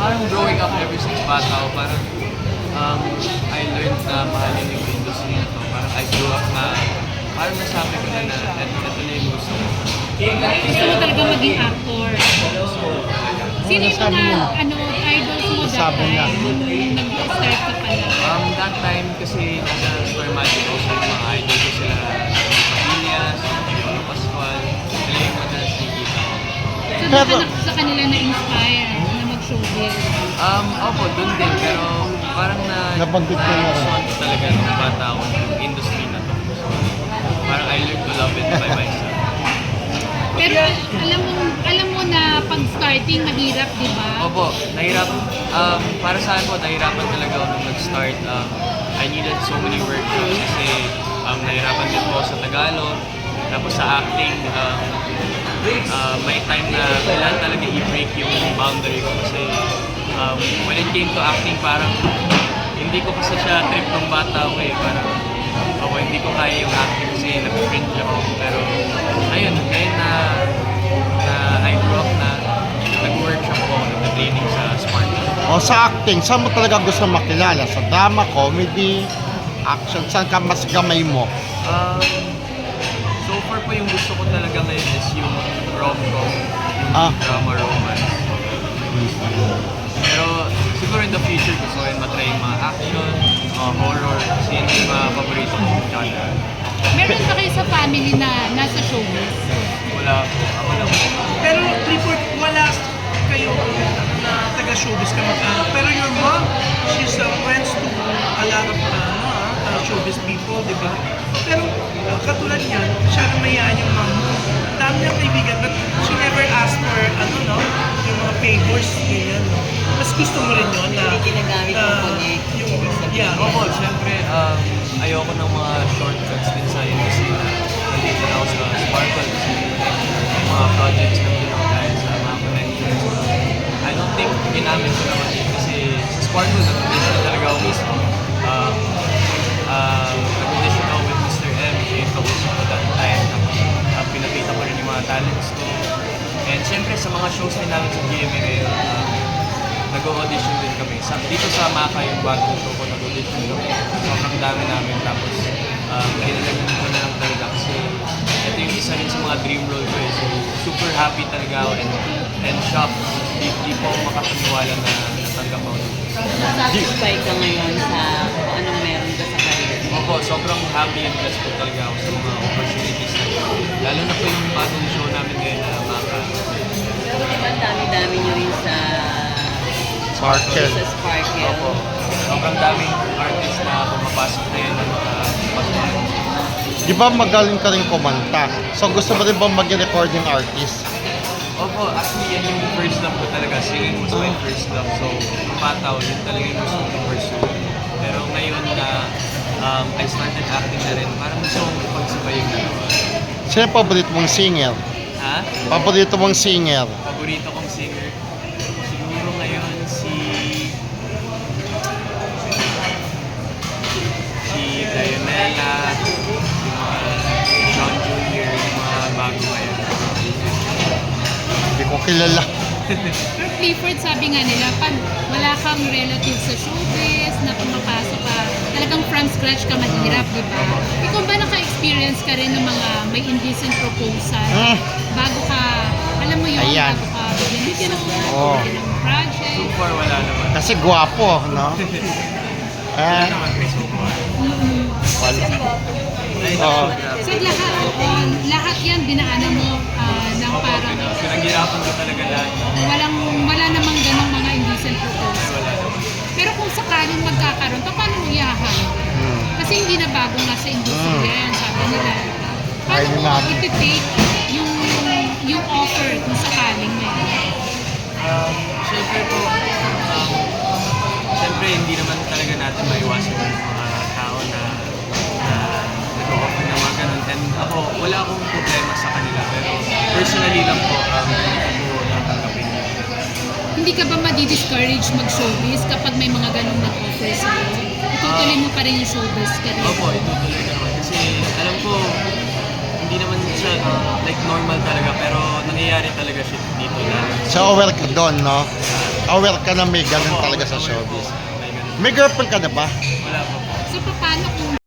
parang growing up ever since bata ako, parang I learned na mahalin yung industry na to. Parang I grew up na, parang nasabi ko na ito na yung gusto ko. Gusto mo talaga maging actor. Sino yung sabi mga niya? idols mo that Sabi niya. time? Nung nag-start ka pa lang. That time kasi nasa Square Magic also yung mga idol ko sila, Pilias, Yolo Pascual, sila yung madalas nakikita ko. So doon ka sa kanila na-inspire na mag-showbiz. Opo, dun din, pero parang Nabanggit ko na rin. nagustuhan ko talaga nung bata ako yung industry na to. So, parang I learned to love it by myself. Pero alam mo na pag-starting mahirap, di ba? Opo, nahirap. Para sa akin po, nahirapan talaga ako nung nag-start. I needed so many workshops kasi nahirapan din po sa Tagalog. Tapos sa acting, may time na kailangan talaga i-break yung boundary ko kasi when it came to acting, parang hindi ko kasi siya trip ng bata ako eh. Parang hindi ko kaya yung acting kasi nag-cringe ako. Pero ayun, ngayon na I grew up na, nag-workshop ko, nag-training sa Smart. O sa acting, saan mo talaga gusto makilala? Sa drama, comedy, action, saan ka mas gamay mo? So far po yung gusto ko talaga ngayon is yung rom-com, yung drama romance. Pero siguro in the future gusto ko rin matry yung mga action, horror, kasi yun yung mga paborito kong genre. Meron ba kayo sa family na nasa showbiz? Wala po, ako lang po. Pero report, wala kayo na taga-showbiz ka mag-anak. Pero your mom, she's friends to a lot of showbiz people, di ba? Pero katulad niyan, siya na mayaan yung mom mo. Dami niyang kaibigan, but she never asked for, yung mga favors, ganyan, no? Mas gusto mo rin yun na... Hindi ginagamit yung connect. Opo, syempre, ayoko ng mga shortcuts din sa industry na nandito na ako sa Sparkle kasi yung mga projects na ginawa tayo sa mga connections. I don't think ginamit ko naman yun kasi sa Sparkle, nag-audition talaga ako mismo. Nag-audition ako with Mr. M, siya yung kausap ko that time. Pinakita ko rin yung mga talents ko. And syempre, sa mga shows din namin sa GMA ngayon, nag-audition din kami. Dito sa Maka, yung bagong show ko, nag-audition kami. Sobrang dami namin. Tapos, kinalagan ko na lang talaga kasi ito yung isa rin sa mga dream role ko eh. So, super happy talaga ako and shocked. Di po ako makapaniwala na natanggap ako. Satisfied ka ngayon sa kung anong meron ka sa career. Opo, sobrang happy and blessed po talaga ako sa mga opportunities na ito. Lalo na po yung bagong show namin ngayon na Maka. Pero diba dami-dami nyo rin sa Sparkle. Sparkle. Opo, sobrang daming artist na pumapasok na yun. Di ba magaling ka rin kumanta? So gusto mo rin ba maging recording artist? Opo, actually yan yung first love ko talaga. Singing was my first love. So, pataw, yun talaga yung gusto ko pursue. Pero ngayon na I started acting na rin, parang gusto kong ipagsabay yung dalawa. Sino ang paborito mong singer? Ha? Paborito mong singer? Paborito kong singer? Siguro ngayon si Lionella, yung mga Sean Jr., yung mga bago ngayon. Hindi ko kilala. Pero Clifford, sabi nga nila, pag wala kang relative sa showbiz, na pumapasok ka, talagang from scratch ka mahirap, di ba? Ikaw ba naka-experience ka rin ng mga may indecent proposal? Bago ka, alam mo yun, Ayan. bago ka bigyan ng Oo. project? So far, wala naman. Kasi gwapo, no? Wala naman kay so far. Wala. Ay, Oo. So lahat yan dinaanan mo ng parang Pinaghirapan ko talaga lahat. wala namang ganong mga indecent proposal. Wala naman. Pero kung sakaling magkakaroon, paano mo iyahan? Kasi hindi na bago nga sa industriya yan, sabi nila. Paano Ayun mo natin. iti-take yung offer kung sakaling meron? Siyempre po, siyempre hindi naman talaga natin maiwasan yung mga tao na nag-offer ng mga ganun. And ako, wala akong problema sa kanila. Pero personally lang po, hindi ko natanggapin yun. Hindi ka ba madi-discourage mag-showbiz kapag may mga ganong nag-offer sa'yo? Itutuloy mo pa rin yung showbiz career? Opo, itutuloy ko naman. Kasi alam ko, hindi naman siya like normal talaga. Pero nangyayari talaga siya dito na. So aware ka doon, no? aware ka na may ganun talaga sa showbiz. May girlfriend ka na ba? Wala po. So, paano kung